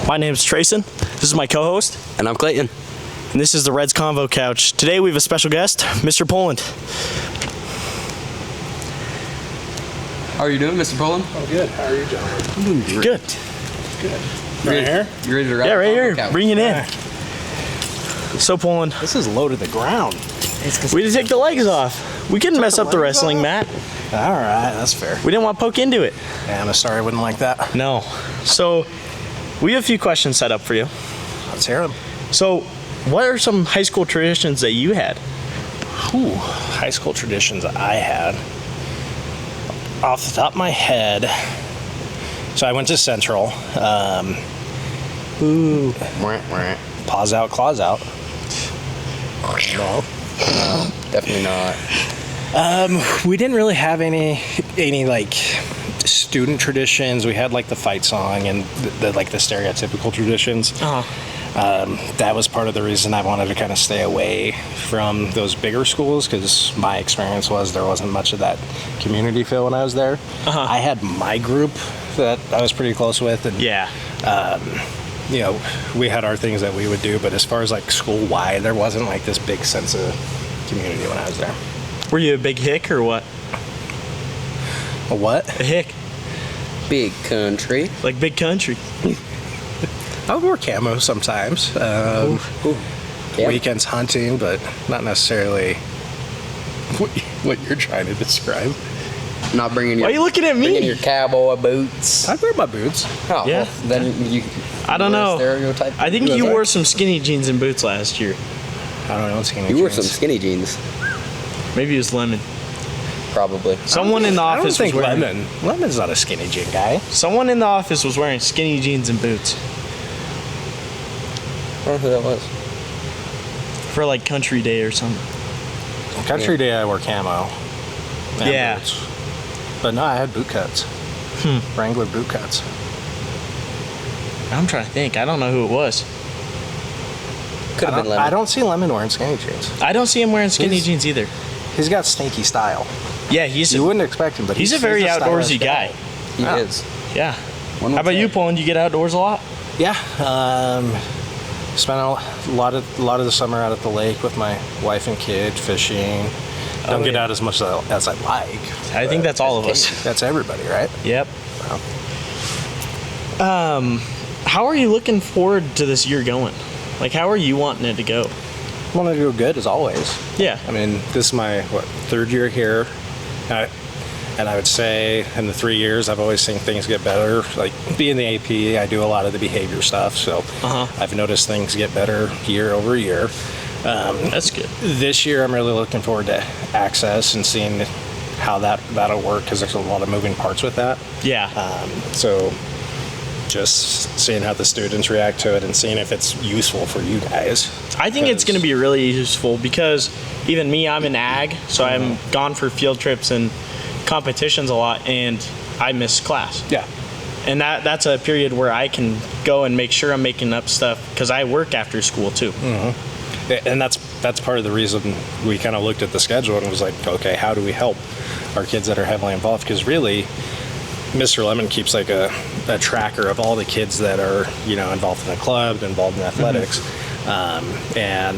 My name's Trayson. This is my co-host. And I'm Clayton. And this is the Reds Convo Couch. Today we have a special guest, Mr. Polland. How are you doing, Mr. Polland? Oh, good. How are you, gentlemen? I'm doing great. Good. Good. Right here? You ready to wrap? Yeah, right here. Couch? Bring it in. So, Polland, This is low to the ground. we had to take the legs off. We couldn't mess up the wrestling mat. All right, that's fair. We didn't want to poke into it. Yeah, I'm sorry I wouldn't like that. No. So, we have a few questions set up for you. Let's hear them. So, what are some high school traditions that you had? Ooh, high school traditions I had. Off the top of my head, so I went to Central. Paws out, claws out. No. Definitely not. We didn't really have any like student traditions. We had like the fight song and the stereotypical traditions. That was part of the reason I wanted to kind of stay away from those bigger schools, because my experience was there wasn't much of that community feel when I was there. I had my group that I was pretty close with, and Yeah. we had our things that we would do, but as far as like school wide, there wasn't like this big sense of community when I was there. Were you a big hick or what? A what? A hick. Big country. Like big country. I would wear camo sometimes. Yeah. Weekends hunting, but not necessarily what you're trying to describe. Not bringing your. Why are you looking at me? Bringing your cowboy boots. I wear my boots. Oh, Yeah. well, then you. I don't you're a know. Stereotype. I think you wore some skinny jeans and boots last year. I don't know what's going You wore some skinny jeans, Maybe it was Lemon. probably. Someone in the I don't office was think wearing. Lemon's not a skinny jean guy. Someone in the office was wearing skinny jeans and boots I don't know who that was. for like Country Day or something. Country Day, I wore camo. And Yeah. boots. But no, I had boot cuts. Wrangler boot cuts. I'm trying to think. I don't know who it was. Could have been Lemon. I don't see Lemon wearing skinny jeans. I don't see him wearing skinny He's- jeans either. He's got sneaky style. Yeah, he's You a, wouldn't expect him, but he's a very stylish outdoorsy guy. He Yeah. is. Yeah. One How would about you, say. Polland? You get outdoors a lot? Yeah. Spent a lot of the summer out at the lake with my wife and kid fishing. Don't get yeah. out as much as I'd like. I think that's all of us. That's everybody, right? Yep. Wow. How are you looking forward to this year going? Like, how are you wanting it to go? I want to do good as always. Yeah. I mean, this is my third year here, and I would say in the 3 years I've always seen things get better. Like being the AP, I do a lot of the behavior stuff, so I've noticed things get better year over year. That's good. This year I'm really looking forward to access and seeing how that'll work, because there's a lot of moving parts with that. Yeah. So just seeing how the students react to it and seeing if it's useful for you guys. I think it's going to be really useful because even me, I'm in ag, so I'm gone for field trips and competitions a lot, and I miss class. Yeah. And that's a period where I can go and make sure I'm making up stuff because I work after school too. And that's part of the reason we kind of looked at the schedule and was like, okay, how do we help our kids that are heavily involved? Because really, Mr. Lemon keeps like a tracker of all the kids that are, involved in a club, involved in athletics. And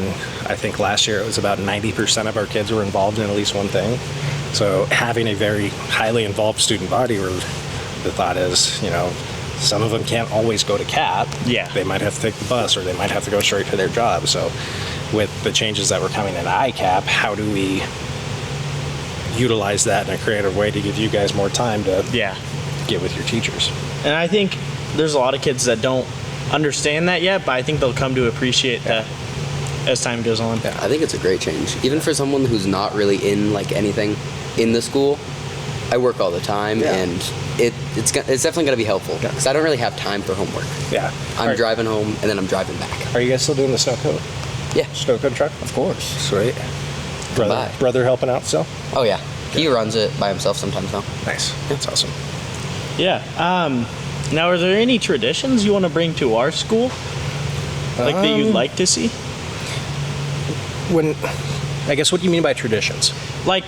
I think last year it was about 90% of our kids were involved in at least one thing. So having a very highly involved student body, where the thought is, some of them can't always go to CAP. Yeah. They might have to take the bus, or they might have to go straight to their job. So with the changes that were coming in ICAP, how do we utilize that in a creative way to give you guys more time to get with your teachers? And I think there's a lot of kids that don't understand that yet, but I think they'll come to appreciate that as time goes on. Yeah. I think it's a great change. Even for someone who's not really in like anything in the school, I work all the time, and it's definitely going to be helpful because I don't really have time for homework. Yeah. I'm driving home and then I'm driving back. Are you guys still doing the snow code? Yeah, Snow code truck? of course. Sweet. Brother helping out still? Oh yeah, he runs it by himself sometimes now. Nice. That's awesome. Yeah. Now, are there any traditions you want to bring to our school, like that you'd like to see? I guess, what do you mean by traditions? Like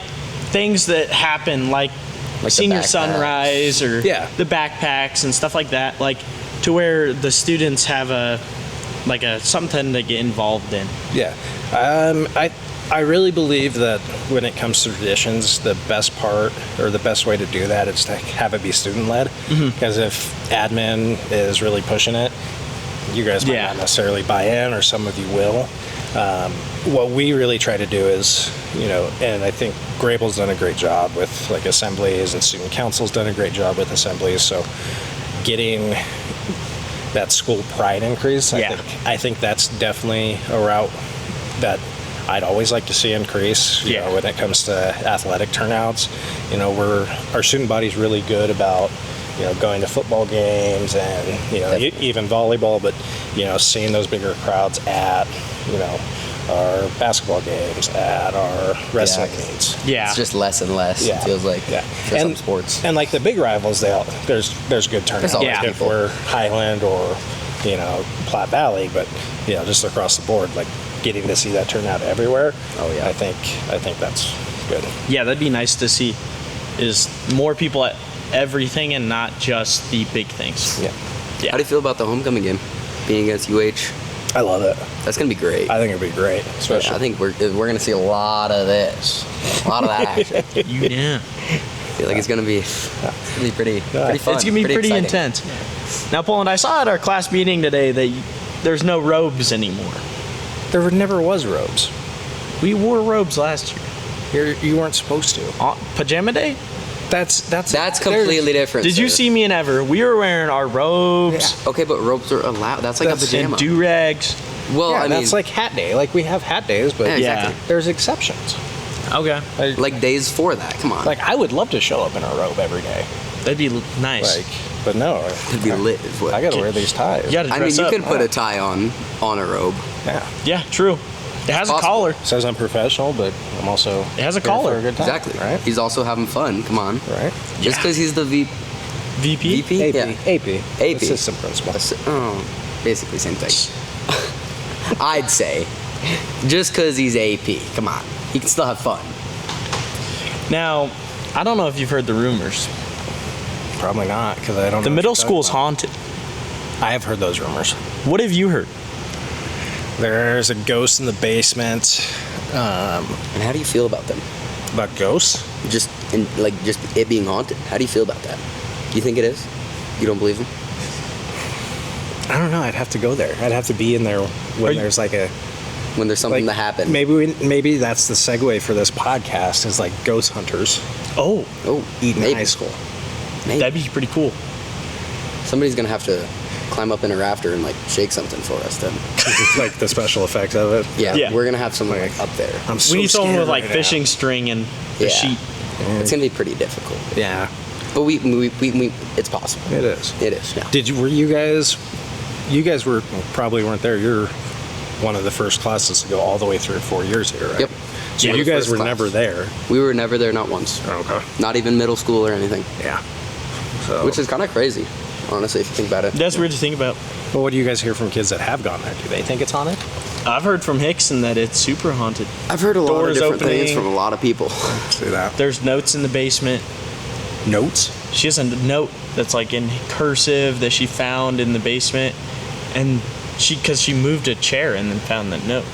things that happen, like Like the senior backpacks. sunrise or Yeah. the backpacks and stuff like that. Like to where the students have a something to get involved in. Yeah. I really believe that when it comes to traditions, the best part or the best way to do that is to have it be student-led. Because if admin is really pushing it, you guys might not necessarily buy in, or some of you will. What we really try to do is, and I think Grable's done a great job with like assemblies, and student council's done a great job with assemblies. So getting that school pride increase, I think that's definitely a route that I'd always like to see increase. You know, when it comes to athletic turnouts, our student body's really good about going to football games and even volleyball, but seeing those bigger crowds at our basketball games, at our wrestling meets. It's just less and less. It feels like for some sports. And like the big rivals, there's good turnout. If we're Highland or Platte Valley, but just across the board, like getting to see that turnout everywhere. I think that's good. Yeah, that'd be nice to see. Is more people at everything and not just the big things. Yeah. How do you feel about the homecoming game being against UH? I love it. That's gonna be great. I think it'll be great. Especially, I think we're gonna see a lot of this, a lot of that action. I feel like it's gonna be pretty fun. It's gonna be pretty intense. Now, Polland, I saw at our class meeting today that there's no robes anymore. There never was robes. We wore robes last year. You weren't supposed to. Pajama day? That's completely different. Did you see me and Ever? We were wearing our robes. Yeah. Okay, but robes are allowed. That's like a pajama. And do-rags. Well, I mean, that's like hat day. Like we have hat days, but exactly. There's exceptions. Okay. Like days for that. Come on. Like I would love to show up in a robe every day. That'd be nice. But no. It'd be lit. I gotta wear these ties. You could put a tie on a robe. Yeah. Yeah, true. It has a collar. It says I'm professional, but I'm also. It has a collar. For a good time, exactly. Right. He's also having fun. Come on. Right. Just because he's the VP? VP? AP. Assistant principal. Basically same thing. I'd say, just because he's AP. Come on. He can still have fun. Now, I don't know if you've heard the rumors. Probably not, because I don't know. The middle school's haunted. I have heard those rumors. What have you heard? There's a ghost in the basement. And how do you feel about them? About ghosts? Just it being haunted. How do you feel about that? Do you think it is? You don't believe them? I don't know. I'd have to go there. I'd have to be in there when there's when there's something to happen. Maybe that's the segue for this podcast is like ghost hunters. Oh, Eaton High School. Maybe. That'd be pretty cool. Somebody's gonna have to climb up in a rafter and shake something for us then. Like the special effects of it. Yeah. We're gonna have someone up there. We need someone with fishing string and a sheet. It's gonna be pretty difficult. Yeah. But we it's possible. It is. It is. Yeah. Were you guys? You guys probably weren't there. You're one of the first classes to go all the way through 4 years here, right? Yep. So you guys were never there. We were never there, not once. Oh, okay. Not even middle school or anything. Yeah. So. Which is kind of crazy, honestly, if you think about it. That's weird to think about. Well, what do you guys hear from kids that have gone there? Do they think it's haunted? I've heard from Hickson that it's super haunted. I've heard a lot of different opening. things from a lot of people. See that? There's notes in the basement. Notes? She has a note that's in cursive that she found in the basement, and because she moved a chair and then found that note.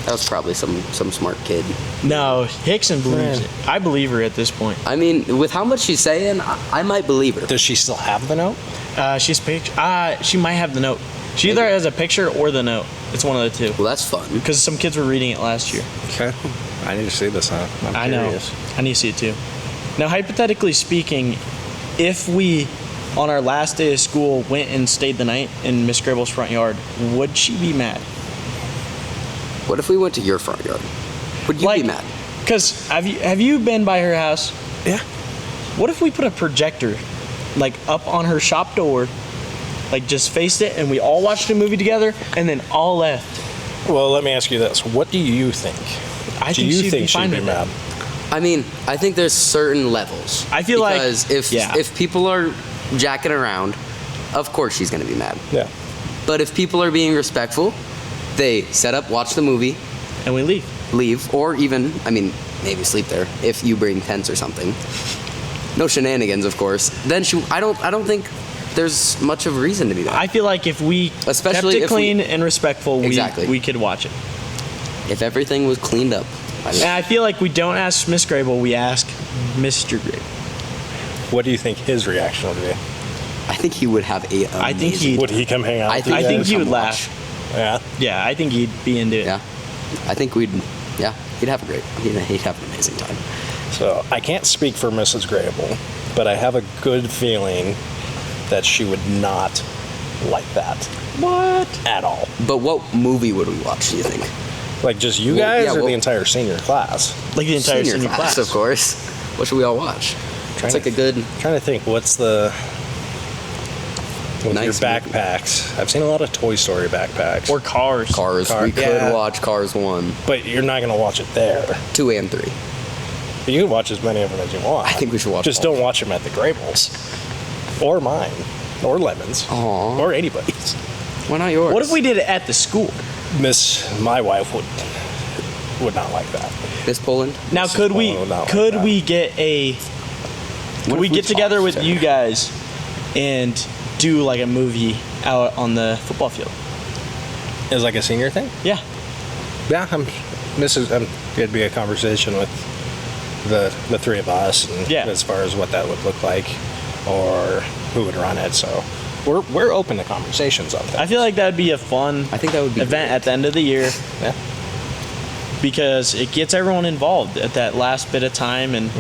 That was probably some smart kid. No, Hickson believes it. I believe her at this point. I mean, with how much she's saying, I might believe her. Does she still have the note? She's she might have the note. She either has a picture or the note. It's one of the two. Well, that's fun. Because some kids were reading it last year. Okay. I need to see this, huh? I know. I need to see it too. Now, hypothetically speaking, if we, on our last day of school, went and stayed the night in Miss Grable's front yard, would she be mad? What if we went to your front yard? Would you be mad? Because have you been by her house? Yeah. What if we put a projector, up on her shop door, just faced it, and we all watched a movie together, and then all left? Well, let me ask you this: what do you think? I think she'd be fine with that. I mean, I think there's certain levels. I feel because if people are jacking around, of course she's gonna be mad. Yeah. But if people are being respectful, they set up, watch the movie, and we leave, or even, maybe sleep there if you bring tents or something. No shenanigans, of course. Then I don't think there's much of a reason to do that. I feel like if we Especially kept it if we- clean and respectful, Exactly. we could watch it. If everything was cleaned up. And I feel like we don't ask Miss Grable, we ask Mr. Grable. What do you think his reaction would be? I think he would have a. I think amazing- he- Would he come hang out? I with think, you I think guys? he would come laugh. Yeah. Yeah, I think he'd be into it. Yeah, I think we'd. Yeah, he'd have a great. He'd have an amazing time. So I can't speak for Mrs. Grable, but I have a good feeling that she would not like that What? at all. But what movie would we watch? Do you think? Like just you Well, guys yeah, or well- the entire senior class? Like the entire senior class. of course. What should we all watch? It's like a good. Trying to think, what's the with Nice your movie. backpacks? I've seen a lot of Toy Story backpacks, Or Cars. Cars. Car- We could yeah. watch Cars 1, but you're not going to watch it there. 2, and 3. But you can watch as many of them as you want. I think we should watch Just all. don't watch them at the Grables, or mine, or Lemons, Aw. or anybody's. Why not yours? What if we did it at the school? My wife would not like that. Miss Poland? Now, This is could we Polland, not like could that. we get a What could we if get together talked with to you her? guys and do like a movie out on the football field? Is like a senior thing? Yeah. Yeah, it'd be a conversation with the three of us, and Yeah. as far as what that would look like, or who would run it. So we're open to conversations on that. I feel like that'd be a fun I think that would be event great. at the end of the year Yeah. because it gets everyone involved at that last bit of time and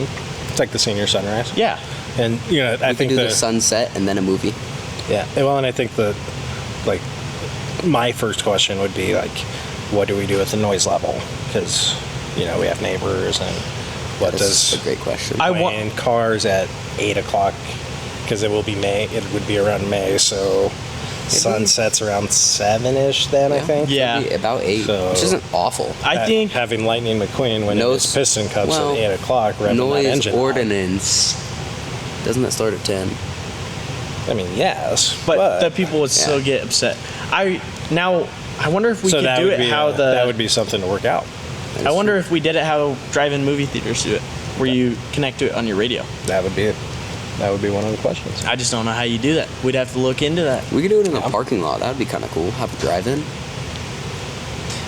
It's like the senior sunrise. yeah. And I We could think do the sunset and then a movie. yeah. Well, and I think like my first question would be like, what do we do with the noise level? Because we have neighbors, and what That's does a great question. I wa- playing cars at 8 o'clock? Because it will be May. It would be around May, so sunsets around 7-ish. Then I think. Yeah. Maybe about 8, So- which isn't awful. I think having Lightning McQueen when No his s- piston cups well, at 8 o'clock, revving that Noise engine on. ordinance. Doesn't that start at 10? I mean, yes, but the people would Yeah. still get upset. I wonder if we so could that do would it be how that would be something to work out. I wonder if we did it how drive-in movie theaters do it, where you connect to it on your radio. That would be it. That would be one of the questions. I just don't know how you do that. We'd have to look into that. We could do it in a parking lot. That would be kind of cool. Have a drive-in.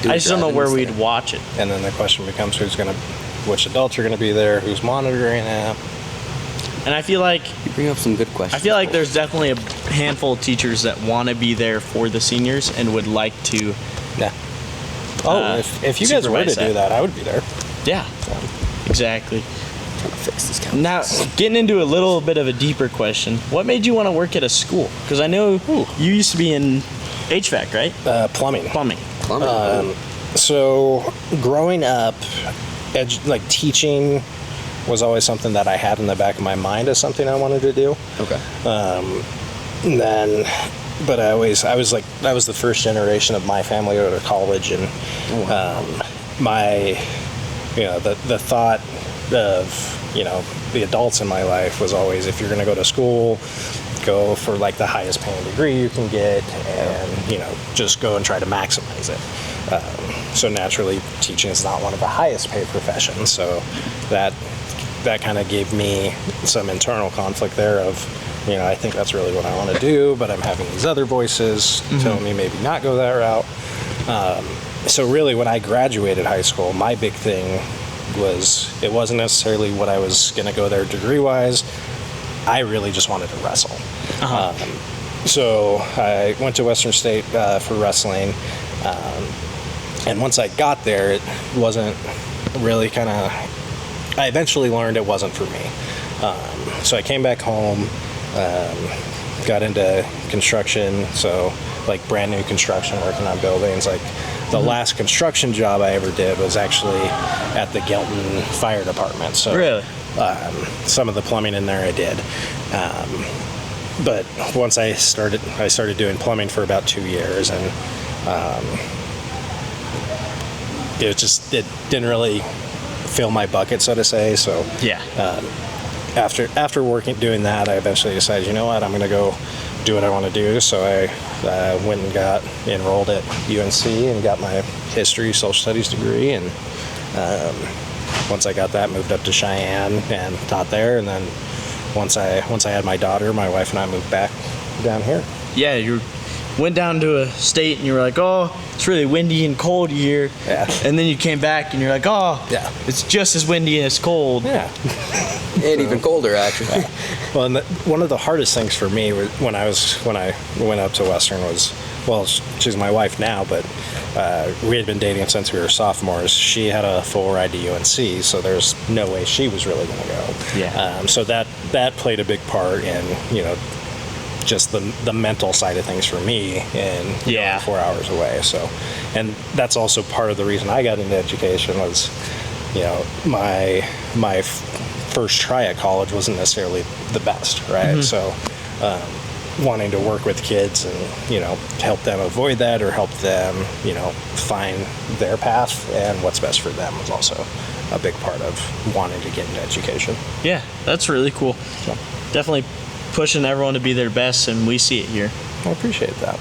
I just don't know where we'd watch it. And then the question becomes which adults are gonna be there, who's monitoring it. And I feel like You bring up some good questions. there's definitely a handful of teachers that want to be there for the seniors and would like to. Yeah. Oh, if you guys were to supervise do that. that, I would be there. Yeah, exactly. trying to fix this couch. Now, getting into a little bit of a deeper question, what made you want to work at a school? Because I know you used to be in HVAC, right? Plumbing. Plumbing. Plumbing. So growing up, like teaching was always something that I had in the back of my mind as something I wanted to do. Okay. And then, but I was the first generation of my family to go to college, and the thought of the adults in my life was always, if you're going to go to school, go for like the highest paying degree you can get, and just go and try to maximize it. So naturally, teaching is not one of the highest paid professions, so that kind of gave me some internal conflict there of, I think that's really what I want to do, but I'm having these other voices telling me maybe not go that route. So really, when I graduated high school, my big thing was, it wasn't necessarily what I was going to go there degree-wise. I really just wanted to wrestle. So I went to Western State for wrestling. And once I got there, it wasn't really I eventually learned it wasn't for me. So I came back home, got into construction, so like brand new construction, working on buildings. Like the last construction job I ever did was actually at the Gelton Fire Department. So Really? some of the plumbing in there I did. But once I started doing plumbing for about 2 years, and it didn't really fill my bucket, so to say. So Yeah. after doing that, I eventually decided, you know what, I'm going to go do what I want to do. So I went and got enrolled at UNC and got my history, social studies degree. And once I got that, moved up to Cheyenne and taught there. And then once I had my daughter, my wife and I moved back down here. Yeah, you went down to a state and you were like, oh, it's really windy and cold here. Yeah. And then you came back and you're like, oh, Yeah. it's just as windy and as cold. Yeah. And even colder, actually. Well, and one of the hardest things for me when I went up to Western was, well, she's my wife now, but we had been dating since we were sophomores. She had a full ride to UNC, so there's no way she was really going to go. Yeah. So that played a big part in, just the mental side of things for me, and Yeah. 4 hours away. So, and that's also part of the reason I got into education was, my first try at college wasn't necessarily the best, right? Mm-hmm. So, wanting to work with kids and help them avoid that or help them find their path and what's best for them was also a big part of wanting to get into education. Yeah, that's really cool. So, Definitely pushing everyone to be their best, and we see it here. I appreciate that.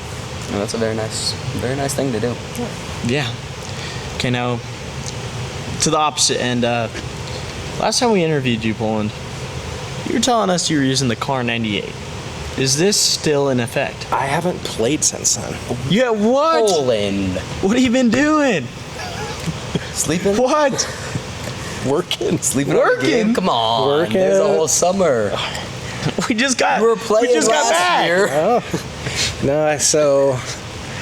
And that's a very nice thing to do. Yeah. Okay, now to the opposite end. Last time we interviewed you, Polland, you were telling us you were using the Car 98. Is this still in effect? I haven't played since then. Yeah, what? Poland. What have you been doing? Sleeping? What? Working. Sleeping on the Working? game? Come on. Working. There's a whole summer. We just got. We were playing got last back. year. No, so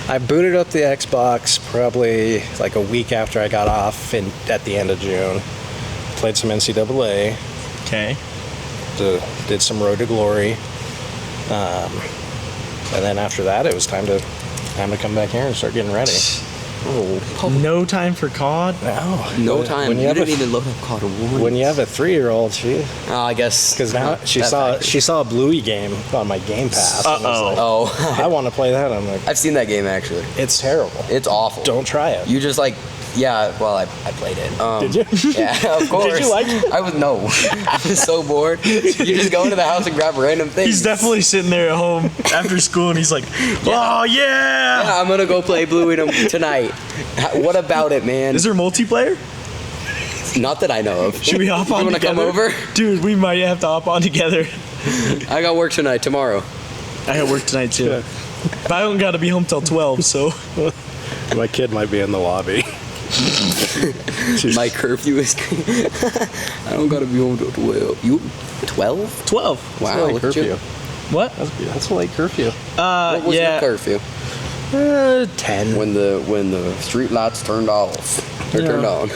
I booted up the Xbox probably like a week after I got off at the end of June. Played some NCAA. Okay. Did some Road to Glory. And then after that, it was time to come back here and start getting ready. Oh, No time for COD. no time. When You you didn't have even look up Call of Duty. when you have a 3-year-old, I guess. because now she saw a Bluey game on my Game Pass. and was like, Oh, I want to play that. I'm like, I've seen that game actually. it's terrible. It's awful. Don't try it. You just well, I played it. Did you? Yeah, of course. Did you like it? I was so bored. You just go into the house and grab random things. He's definitely sitting there at home after school, and he's like, "Oh yeah." Yeah, I'm gonna go play Blue Eaton tonight. What about it, man? Is there multiplayer? Not that I know of. Should we hop on You wanna together? come over? Dude, we might have to hop on together. I got work tonight. Tomorrow. I got work tonight too, but I don't got to be home till 12. So My kid might be in the lobby. My curfew is. I don't gotta be home till 12. You 12? 12. Wow, Late look at curfew. you. What? That's a late curfew. What was yeah. your curfew? 10. When the street lights turned off or turned on.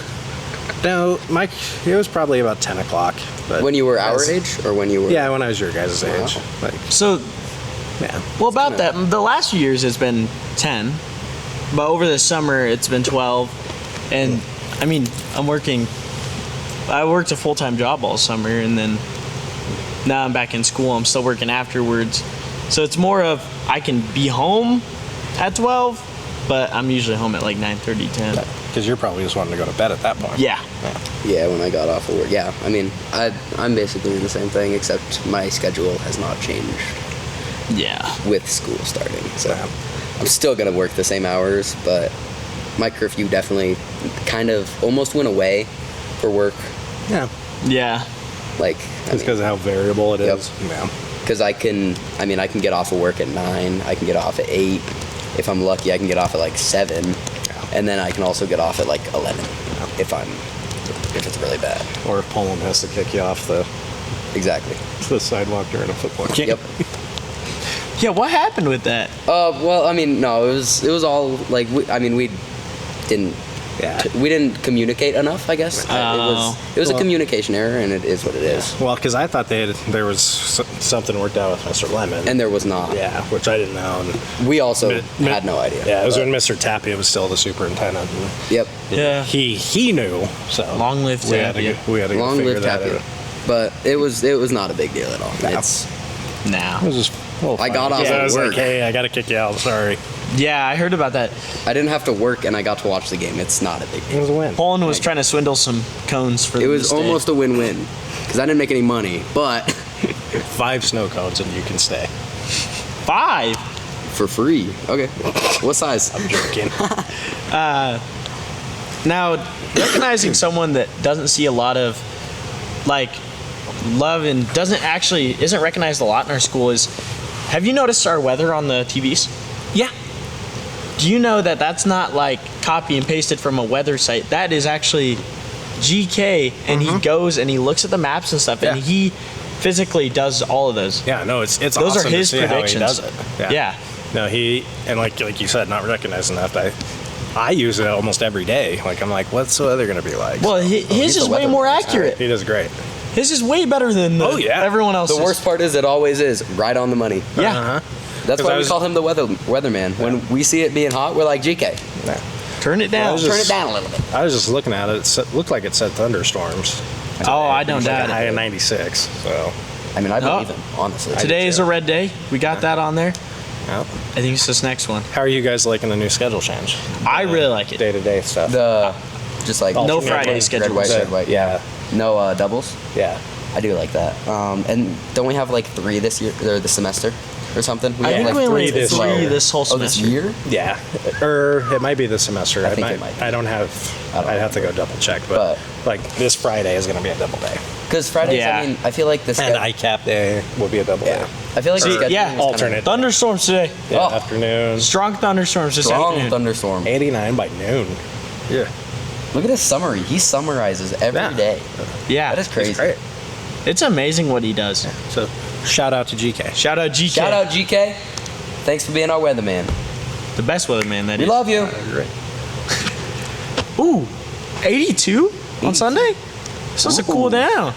No, Mike, it was probably about 10 o'clock. But When you were our as- age, or when you were? Yeah, when I was your guys' age. Like, So, yeah. well, about that, the last few years it's been 10, but over the summer it's been 12, and I mean, I worked a full-time job all summer, and then now I'm back in school. I'm still working afterwards, so it's more of I can be home at 12, but I'm usually home at like 9:30, 10. Because you're probably just wanting to go to bed at that point. Yeah. Yeah, when I got off of work. Yeah, I mean, I'm basically in the same thing, except my schedule has not changed Yeah. with school starting. So Yeah. I'm still gonna work the same hours, but my curfew definitely kind of almost went away for work. Yeah. Yeah. Like, It's because of how variable it Yep. is. Yeah. because I can get off of work at 9. I can get off at 8. If I'm lucky, I can get off at like 7, and then I can also get off at like 11 if it's really bad. Or if Polland has to kick you off the Exactly. sidewalk during a football game. Yep. Yeah. What happened with that? Well, I mean, no, it was all like we didn't Yeah. we didn't communicate enough, I guess. Oh. It was a Well- communication error, and it is what it is. Well, because I thought there was something worked out with Mr. Lemon. And there was not. yeah, which I didn't know. And We also Mi- had no idea. Yeah, it was but- when Mr. Tapia was still the superintendent. And Yep. Yeah. he knew. So Long live we had to Tapia. go, we had to go Long figure live that Tapia. out. But it was not a big deal at all. No. It's Now. It was just. Well, I got off yeah, at I was work. like, hey, I got to kick you out. Sorry. Yeah, I heard about that. I didn't have to work, and I got to watch the game. It's not a big It deal. was a win. Poland was trying to swindle some cones for It them to was stay. almost a win-win because I didn't make any money, but 5 snow cones and you can stay. 5. for free. Okay. What size? I'm joking. Now, recognizing someone that doesn't see a lot of like love and isn't recognized a lot in our school is Have you noticed our weather on the TVs? Yeah. Do you know that that's not like copy and pasted from a weather site? That is actually GK, and he goes and he looks at the maps and stuff, and Yeah. he physically does all of those. Yeah, no, it's Those awesome are his to see predictions. how he does it. Yeah. No, and like you said, not recognizing that. I use it almost every day. Like I'm like, what's the weather gonna be like? Well, his he's is the way more weatherman. accurate. He does great. His is way better than Oh, yeah. everyone else's. The worst part is it always is right on the money. Yeah. Uh-huh. That's 'Cause why I we was- call him the weatherman. When we see it being hot, we're like, GK, Yeah. Turn it down. was turn just- it down a little bit. I was just looking at it. It looked like it said thunderstorms. Oh, I don't Like a doubt high it. of 96. So I mean, I Oh. believe him, honestly. Today is a red day. We got that on there. yeah. I think it's this next one. How are you guys liking the new schedule change? I really like it. Day to day stuff. The just like No Alternate Friday ones, schedule. red, white, red, white. Yeah. No doubles. Yeah. I do like that. And don't we have like 3 this year or this semester or something? I have, think like, we only 3 did this three year. this whole Oh, this semester. year? Yeah, or it might be this semester. I think it might be. I don't have. I don't I'd know. have to go double check, but like this Friday is going to be a double day, Because Fridays, Yeah. I mean, I feel like this. and ICAP day will be a double Yeah. day. I feel like the See, scheduling yeah, is kinda alternate. Thunderstorms today. Yeah, Oh. afternoons. Strong thunderstorms this strong afternoon. thunderstorm. 89 by noon. Yeah, Look at his summary. He summarizes every Yeah. day. Yeah, That is crazy. it's great. it's amazing what he does. So shout out to GK. Shout out GK, Shout out GK. Thanks for being our weatherman. the best weatherman that We is. love you. Great. Ooh, 82 on Sunday. It's supposed to cool Ooh. down.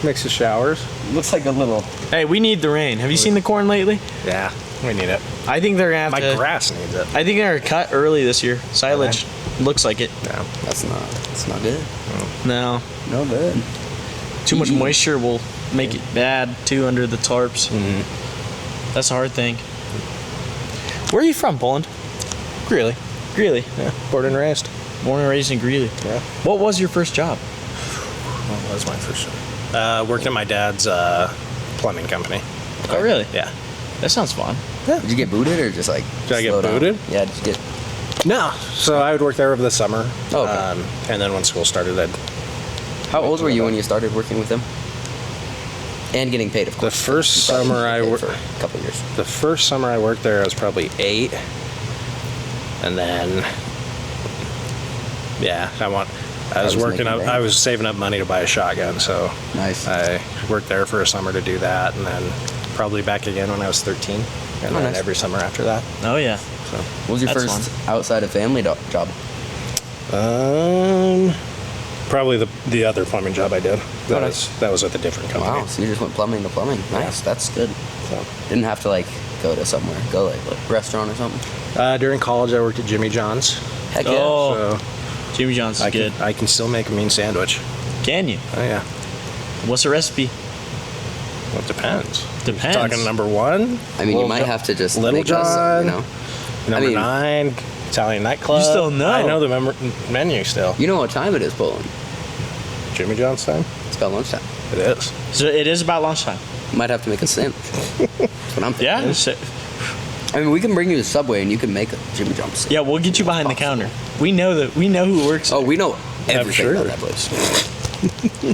Mix of showers. Looks like a little. Hey, we need the rain. Have you seen the corn lately? Yeah, we need it. I think they're gonna have My to. grass needs it. I think they're gonna cut early this year. Silage looks like it. Yeah. That's not good. No, No good. too much Mm-hmm. moisture will make it bad too under the tarps. That's a hard thing. Where are you from, Poland? Greeley. Greeley. Yeah. Born and raised. Born and raised in Greeley. Yeah. What was your first job? What was my first job? Worked at my dad's plumbing company. Oh, really? Yeah. That sounds fun. Did you get booted or just like? Did I get slow down? booted? Yeah. Did you get? No. So I would work there over the summer. Oh, okay. And then when school started, I'd. How old were you when you started working with him? And getting paid, of The course. first You probably summer get I paid worked. for a couple years. The first summer I worked there, I was probably 8, and then, yeah, I was was working making up. bank. I was saving up money to buy a shotgun, so Nice. I worked there for a summer to do that, and then probably back again when I was 13, and Oh, then nice. every summer after that. Oh yeah. What was your That's first outside of family job? Probably the other plumbing job I did. That nice. was with a different company. Wow. So you just went plumbing to plumbing. Nice. That's good. So, Didn't have to like go to somewhere. Go like restaurant or something. during college, I worked at Jimmy John's. Heck yeah. Oh. So Jimmy John's is I good. can still make a mean sandwich. Can you? Oh yeah. What's the recipe? Well, it depends. Depends. Talking number 1. I mean, you Little might Jo- have to just Little make us some, John. you know. Number mean- 9, Italian nightclub. You still know. I know the menu still. You know what time it is, Poland? Jimmy John's time. It's about lunchtime. It is. So it is about lunchtime. Might have to make a sandwich. That's what I'm thinking. Yeah. So- I mean, we can bring you to Subway and you can make a Jimmy John's sandwich. yeah, we'll get you behind the counter. We know who works. Oh, we know everything sure. about that place.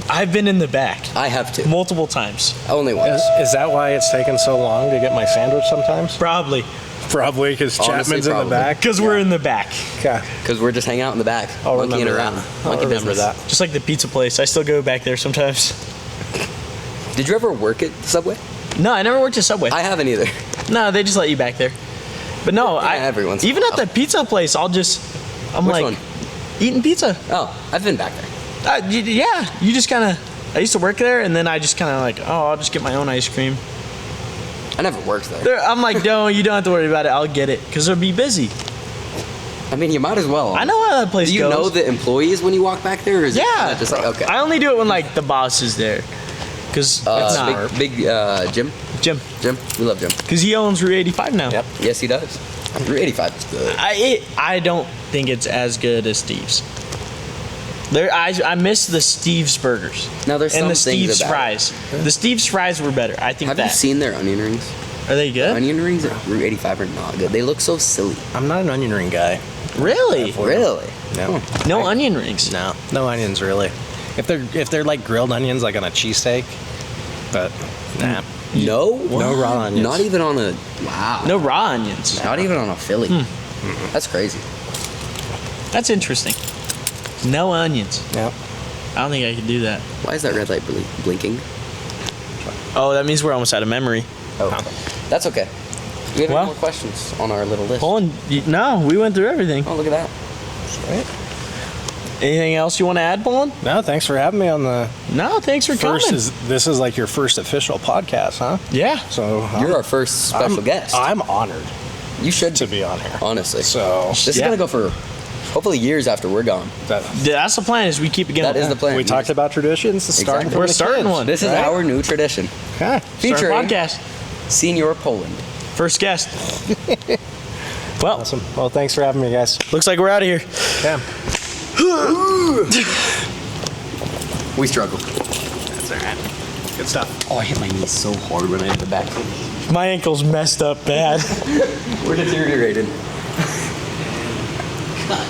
I've been in the back I have to. multiple times. Only once. Is that why it's taken so long to get my sandwich sometimes? Probably Probably because Honestly, Chapman's in probably. the back. because we're in the back, Okay. Because we're just hanging out in the back, I'll monkeying remember around. that. I'll Monkey remember business. that. just like the pizza place. I still go back there sometimes. Did you ever work at Subway? No, I never worked at Subway. I haven't either. No, they just let you back there. But no, every once in a even at while. the pizza place, I'm Which like one? eating pizza. Oh, I've been back there. Yeah, you just kind of. I used to work there, and then I just kind of like, oh, I'll just get my own ice cream. I never worked there. I'm like, no, you don't have to worry about it. I'll get it because it'll be busy. I mean, you might as well. I know how that place Do you goes. know the employees when you walk back there, or is it Yeah, kinda just like okay? I only do it when like the boss is there, because it's not big Jim. Jim, Jim, we love Jim. because he owns Route 85 now. Yep. Yes, he does. Route 85 is good. I don't think it's as good as Steve's. I miss the Steve's burgers. Now there's and some the things Steve's about fries. The Steve's fries were better. I think Have that. you seen their onion rings? Are they good? Onion rings at Route 85 are not good. They look so silly. I'm not an onion ring guy. Really? Really? No. No onion rings. No. No onions really. If they're like grilled onions, like on a cheesesteak, but nah. No? No raw onions. Not even on a, wow. No raw onions. Not even on a Philly. That's crazy. That's interesting. No onions. Yeah. I don't think I could do that. Why is that red light blinking? Oh, that means we're almost out of memory. Oh, that's okay. Do we have Well- any more questions on our little list? Poland, no, we went through everything. Oh, look at that. Right. Anything else you want to add, Poland? No, thanks for having me on the No, thanks for coming. This is like your first official podcast, huh? Yeah. So You're our first special guest. I'm honored You should to be on here. honestly. So This is Yeah. gonna go for hopefully years after we're gone. That's the plan. Is we keep it going. That is the plan. we talked about traditions. Exactly. From We're the starting kids, one. This is right? our new tradition. Okay. Featuring podcast. Senior Poland. First guest. Well, Awesome. Well, thanks for having me, guys. looks like we're out of here. Yeah. We struggle. That's all right. Good stuff. Oh, I hit my knee so hard when I hit the back. My ankle's messed up bad. We're deteriorated. God.